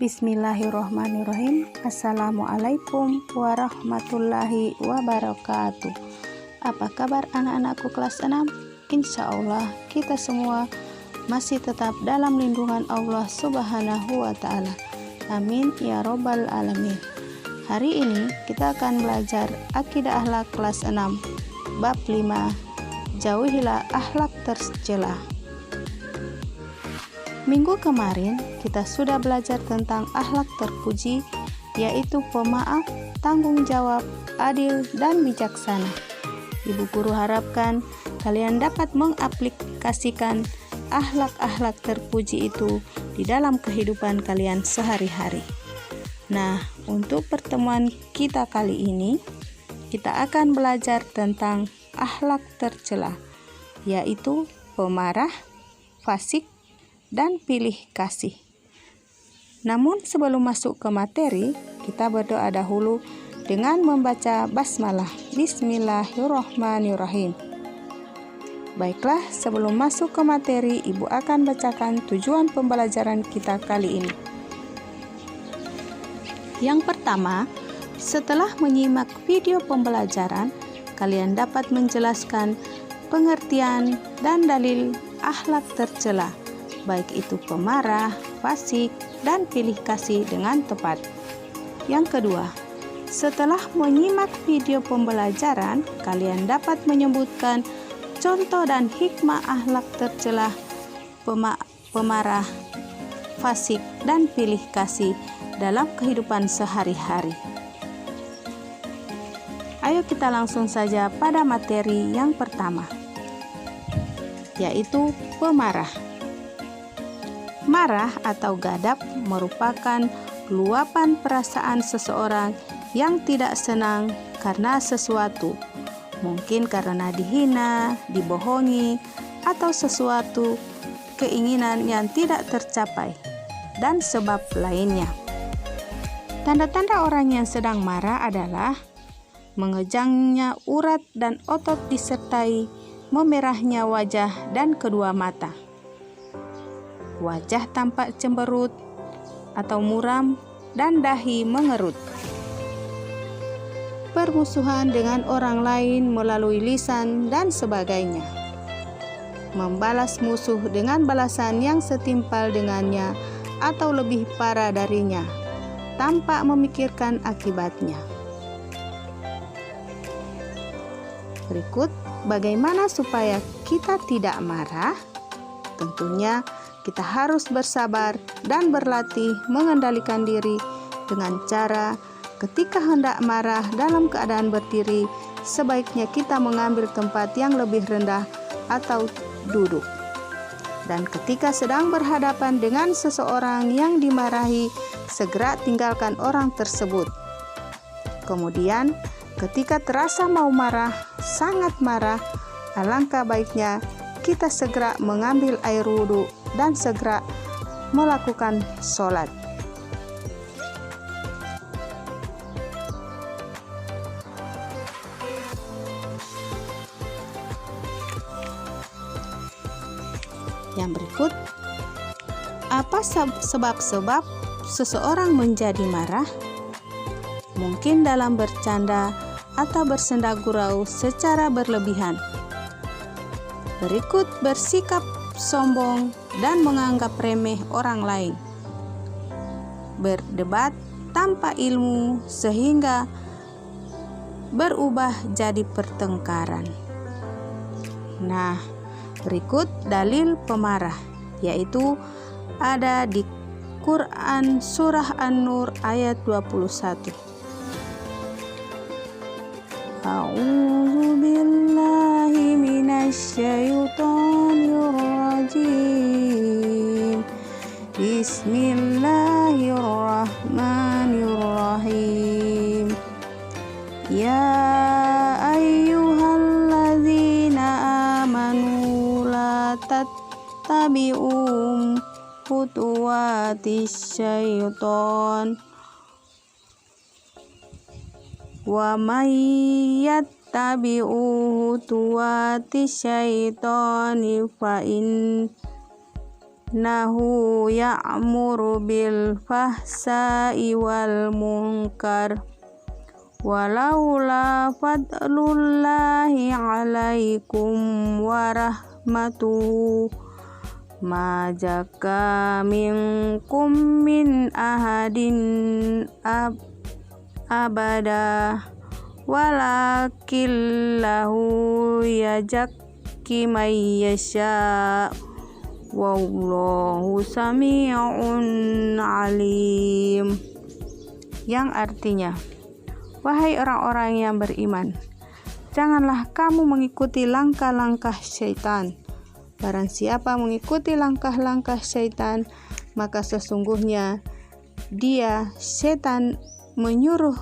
Bismillahirrohmanirrohim. Assalamualaikum warahmatullahi wabarakatuh. Apa kabar anak-anakku kelas 6? Insya Allah kita semua masih tetap dalam lindungan Allah Subhanahu wa Ta'ala. Amin ya Robbal Alamin. Hari ini kita akan belajar Akidah Akhlak kelas 6 bab 5, jauhilah akhlak tercela. Minggu kemarin kita sudah belajar tentang akhlak terpuji, yaitu pemaaf, tanggung jawab, adil, dan bijaksana. Ibu guru harapkan kalian dapat mengaplikasikan akhlak-akhlak terpuji itu di dalam kehidupan kalian sehari-hari. Nah, untuk pertemuan kita kali ini, kita akan belajar tentang akhlak tercela, yaitu pemarah, fasik, dan pilih kasih. Namun sebelum masuk ke materi, kita berdoa dahulu dengan membaca basmalah. Bismillahirrohmanirrohim. Baiklah, sebelum masuk ke materi, Ibu akan bacakan tujuan pembelajaran kita kali ini. Yang pertama, setelah menyimak video pembelajaran, kalian dapat menjelaskan pengertian dan dalil akhlak tercela, baik itu pemarah, fasik, dan pilih kasih dengan tepat. Yang kedua, setelah menyimak video pembelajaran, kalian dapat menyebutkan contoh dan hikmah akhlak tercela, pemarah, fasik, dan pilih kasih dalam kehidupan sehari-hari. Ayo kita langsung saja pada materi yang pertama, yaitu pemarah. Marah atau gadab merupakan luapan perasaan seseorang yang tidak senang karena sesuatu, mungkin karena dihina, dibohongi, atau sesuatu keinginan yang tidak tercapai, dan sebab lainnya. Tanda-tanda orang yang sedang marah adalah mengejangnya urat dan otot disertai memerahnya wajah dan kedua mata. Wajah tampak cemberut atau muram dan dahi mengerut. Permusuhan dengan orang lain melalui lisan dan sebagainya. Membalas musuh dengan balasan yang setimpal dengannya atau lebih parah darinya, tanpa memikirkan akibatnya. Berikut bagaimana supaya kita tidak marah? Tentunya kita harus bersabar dan berlatih mengendalikan diri dengan cara ketika hendak marah dalam keadaan berdiri, sebaiknya kita mengambil tempat yang lebih rendah atau duduk. Dan ketika sedang berhadapan dengan seseorang yang dimarahi, segera tinggalkan orang tersebut. Kemudian, ketika terasa mau marah, sangat marah, alangkah baiknya kita segera mengambil air wudhu dan segera melakukan sholat. Yang berikut, apa sebab-sebab seseorang menjadi marah? Mungkin dalam bercanda atau bersenda gurau secara berlebihan. Berikut bersikap sombong dan menganggap remeh orang lain. Berdebat tanpa ilmu sehingga berubah jadi pertengkaran. Nah, berikut dalil pemarah, yaitu ada di Quran Surah An-Nur ayat 21. A'udzu billahi minasyaitonir rajim. Bismillahirrahmanirrahim. Ya ayyuhalladzina amanu la tattabi'u khutuwatis syaiton wa may yattabi'u khutuwatis syaitoni fa innahu ya'muru bil fahsai wal munkar walaula fadlullahi alaikum warahmatuhu ma jaka minkum min ahadin abada walakillahu yazakki may yasha wallahu sami'un alim, yang artinya, wahai orang-orang yang beriman, janganlah kamu mengikuti langkah-langkah syaitan. Barang siapa mengikuti langkah-langkah syaitan, maka sesungguhnya dia, setan, menyuruh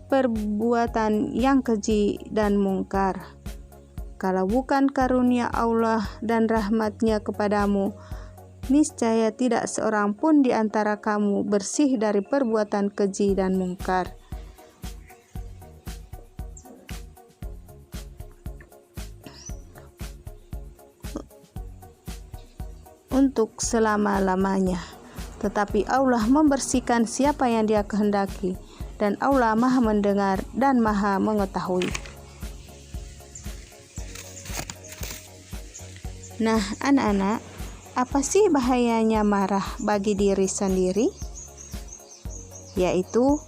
perbuatan yang keji dan mungkar. Kalau bukan karunia Allah dan rahmat-Nya kepadamu, niscaya tidak seorang pun di antara kamu bersih dari perbuatan keji dan mungkar. Untuk selama-lamanya. Tetapi Allah membersihkan siapa yang Dia kehendaki, dan Allah Maha mendengar dan Maha mengetahui. Nah, anak-anak, apa sih bahayanya marah bagi diri sendiri? Yaitu,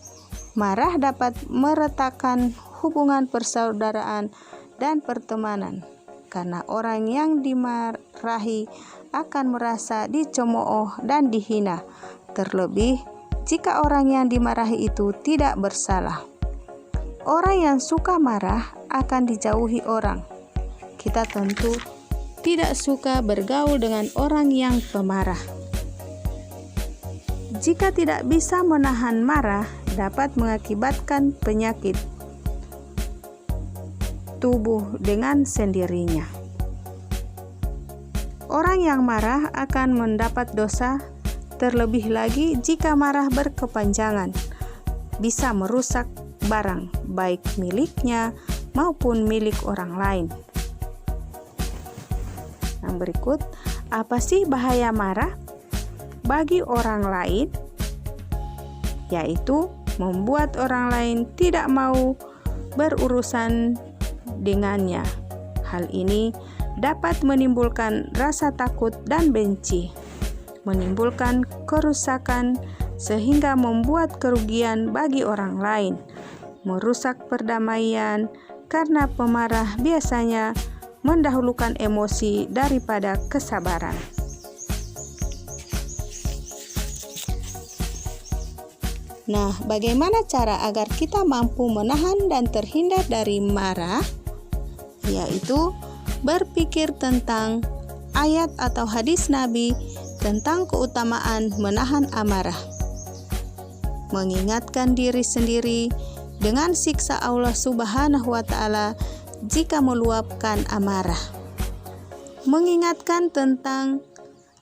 marah dapat meretakkan hubungan persaudaraan dan pertemanan, karena orang yang dimarahi akan merasa dicemooh dan dihina, terlebih jika orang yang dimarahi itu tidak bersalah. Orang yang suka marah akan dijauhi orang. Kita tentu tidak suka bergaul dengan orang yang pemarah. Jika tidak bisa menahan marah, dapat mengakibatkan penyakit tubuh dengan sendirinya. Orang yang marah akan mendapat dosa, terlebih lagi jika marah berkepanjangan, bisa merusak barang, baik miliknya maupun milik orang lain. Yang berikut, apa sih bahaya marah bagi orang lain? Yaitu membuat orang lain tidak mau berurusan dengannya. Hal ini dapat menimbulkan rasa takut dan benci, menimbulkan kerusakan sehingga membuat kerugian bagi orang lain, merusak perdamaian karena pemarah biasanya mendahulukan emosi daripada kesabaran. Nah, bagaimana cara agar kita mampu menahan dan terhindar dari marah? Yaitu berpikir tentang ayat atau hadis Nabi tentang keutamaan menahan amarah. Mengingatkan diri sendiri dengan siksa Allah Subhanahu wa Ta'ala jika meluapkan amarah. Mengingatkan tentang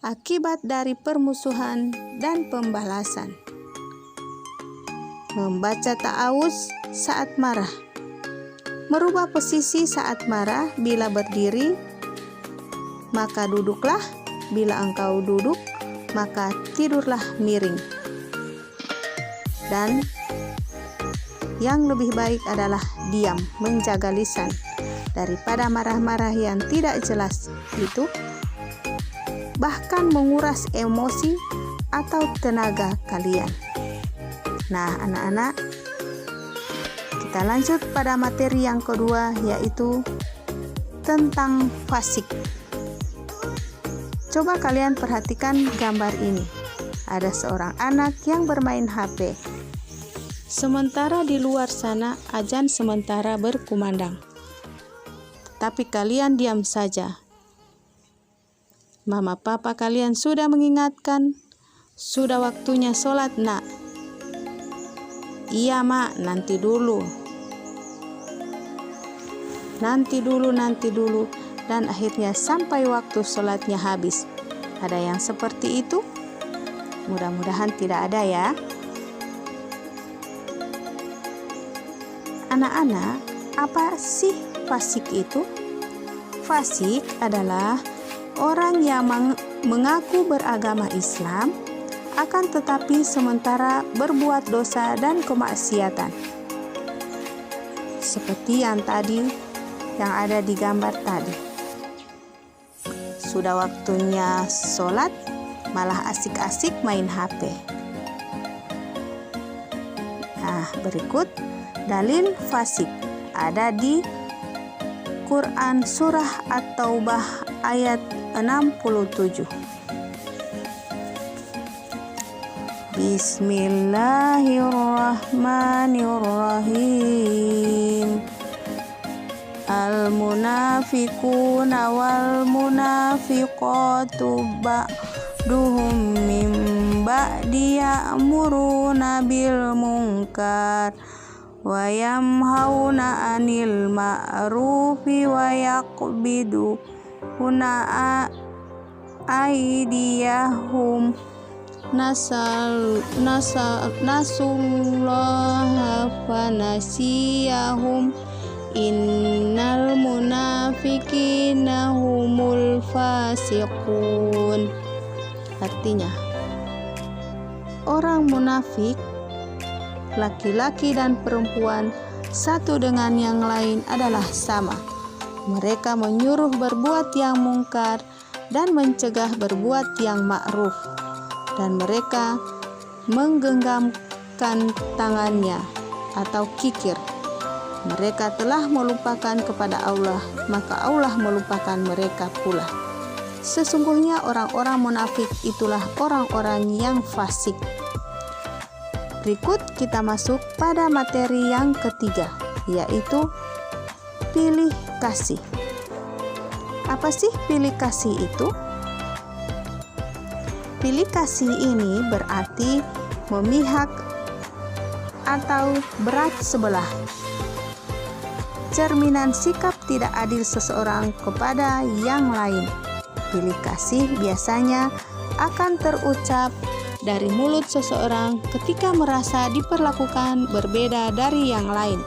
akibat dari permusuhan dan pembalasan. Membaca ta'awuz saat marah. Merubah posisi saat marah. Bila berdiri, maka duduklah. Bila engkau duduk, maka tidurlah miring. Dan yang lebih baik adalah diam, menjaga lisan daripada marah-marah yang tidak jelas itu, bahkan menguras emosi atau tenaga kalian. Nah, anak-anak, kita lanjut pada materi yang kedua, yaitu tentang fasik. Coba kalian perhatikan gambar ini. Ada seorang anak yang bermain HP. Sementara di luar sana azan sementara berkumandang. Tapi kalian diam saja. Mama papa kalian sudah mengingatkan, sudah waktunya sholat nak. Iya mak, nanti dulu. Nanti dulu. Dan akhirnya sampai waktu sholatnya habis. Ada yang seperti itu? Mudah-mudahan tidak ada ya. Anak-anak, apa sih fasik itu? Fasik adalah orang yang mengaku beragama Islam, akan tetapi sementara berbuat dosa dan kemaksiatan. Seperti yang ada di gambar tadi. Sudah waktunya sholat, malah asik-asik main HP. Nah, berikut dalil fasik ada di Quran Surah At-Taubah ayat 67. Bismillahirrahmanirrahim. Al-munafiquna wal munafiqatu ba'duhum min ba'di ya'muruna bil munkar wa yamhauna 'anil ma'rufi wa yaqbiduna aydiyahum nasullaha fanasiyahum innal munafiqina humul fasiqun. Artinya, orang munafik, laki-laki dan perempuan, satu dengan yang lain adalah sama. Mereka menyuruh berbuat yang mungkar dan mencegah berbuat yang ma'ruf, dan mereka menggenggamkan tangannya atau kikir. Mereka telah melupakan kepada Allah, maka Allah melupakan mereka pula. Sesungguhnya orang-orang munafik itulah orang-orang yang fasik. Berikut kita masuk pada materi yang ketiga, yaitu pilih kasih. Apa sih pilih kasih itu? Pilih kasih ini berarti memihak atau berat sebelah. Cerminan sikap tidak adil seseorang kepada yang lain. Pilih kasih biasanya akan terucap dari mulut seseorang ketika merasa diperlakukan berbeda dari yang lain,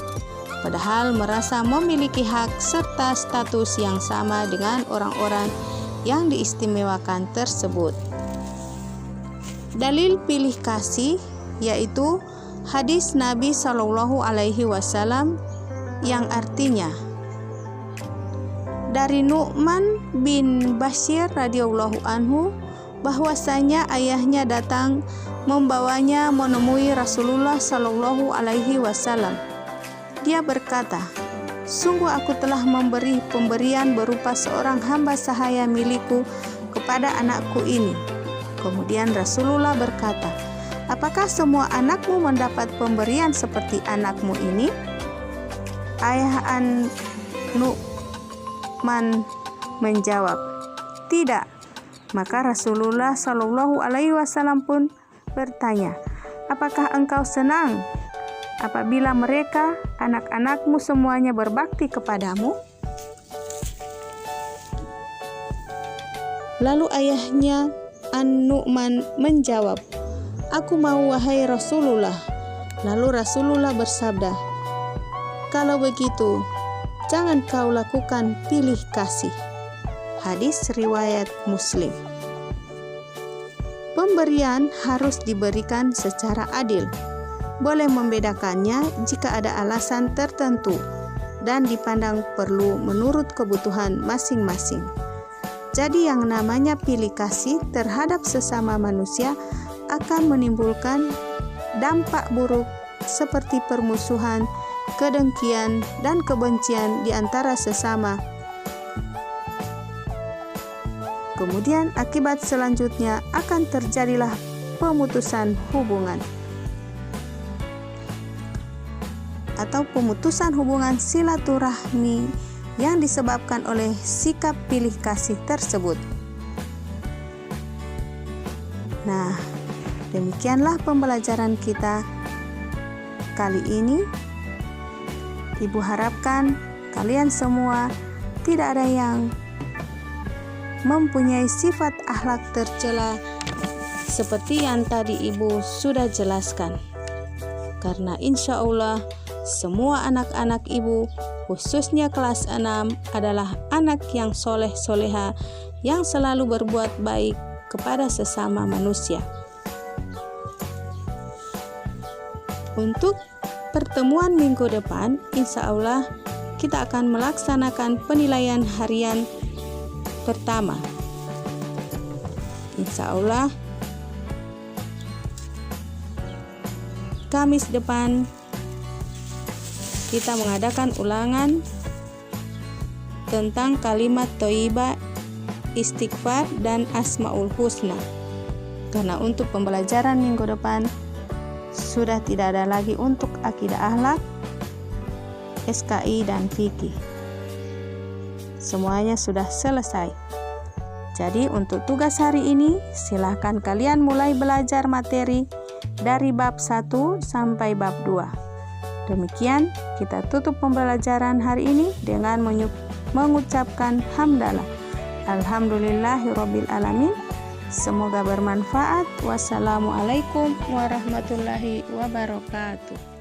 padahal merasa memiliki hak serta status yang sama dengan orang-orang yang diistimewakan tersebut. Dalil pilih kasih yaitu hadis Nabi SAW yang artinya, dari Nu'man bin Bashir radhiyallahu anhu, bahwasanya ayahnya datang membawanya menemui Rasulullah sallallahu alaihi wasallam. Dia berkata, "Sungguh aku telah memberi pemberian berupa seorang hamba sahaya milikku kepada anakku ini." Kemudian Rasulullah berkata, "Apakah semua anakmu mendapat pemberian seperti anakmu ini?" Ayah Nu'man menjawab, "Tidak." Maka Rasulullah Shallallahu Alaihi Wasallam pun bertanya, "Apakah engkau senang apabila mereka, anak-anakmu semuanya berbakti kepadamu?" Lalu ayahnya An-Nu'man menjawab, "Aku mau, wahai Rasulullah." Lalu Rasulullah bersabda, "Kalau begitu, jangan kau lakukan pilih kasih." Hadis riwayat Muslim. Pemberian harus diberikan secara adil. Boleh membedakannya jika ada alasan tertentu dan dipandang perlu menurut kebutuhan masing-masing. Jadi yang namanya pilih kasih terhadap sesama manusia akan menimbulkan dampak buruk seperti permusuhan, kedengkian, dan kebencian di antara sesama. Kemudian akibat selanjutnya akan terjadilah pemutusan hubungan atau pemutusan hubungan silaturahmi yang disebabkan oleh sikap pilih kasih tersebut. Nah, demikianlah pembelajaran kita kali ini. Ibu harapkan kalian semua tidak ada yang mempunyai sifat akhlak tercela seperti yang tadi Ibu sudah jelaskan. Karena insya Allah semua anak-anak Ibu, khususnya kelas 6, adalah anak yang soleh-soleha, yang selalu berbuat baik kepada sesama manusia. Untuk pertemuan minggu depan, insya Allah kita akan melaksanakan penilaian harian pertama. Insya Allah Kamis depan kita mengadakan ulangan tentang kalimat thayyibah, istighfar, dan asmaul husna. Karena untuk pembelajaran minggu depan sudah tidak ada lagi untuk akidah akhlak, SKI, dan fikih. Semuanya sudah selesai. Jadi untuk tugas hari ini silahkan kalian mulai belajar materi dari bab 1 sampai bab 2. Demikian kita tutup pembelajaran hari ini dengan mengucapkan hamdalah. Alhamdulillahirabbil alamin. Semoga bermanfaat. Wassalamualaikum warahmatullahi wabarakatuh.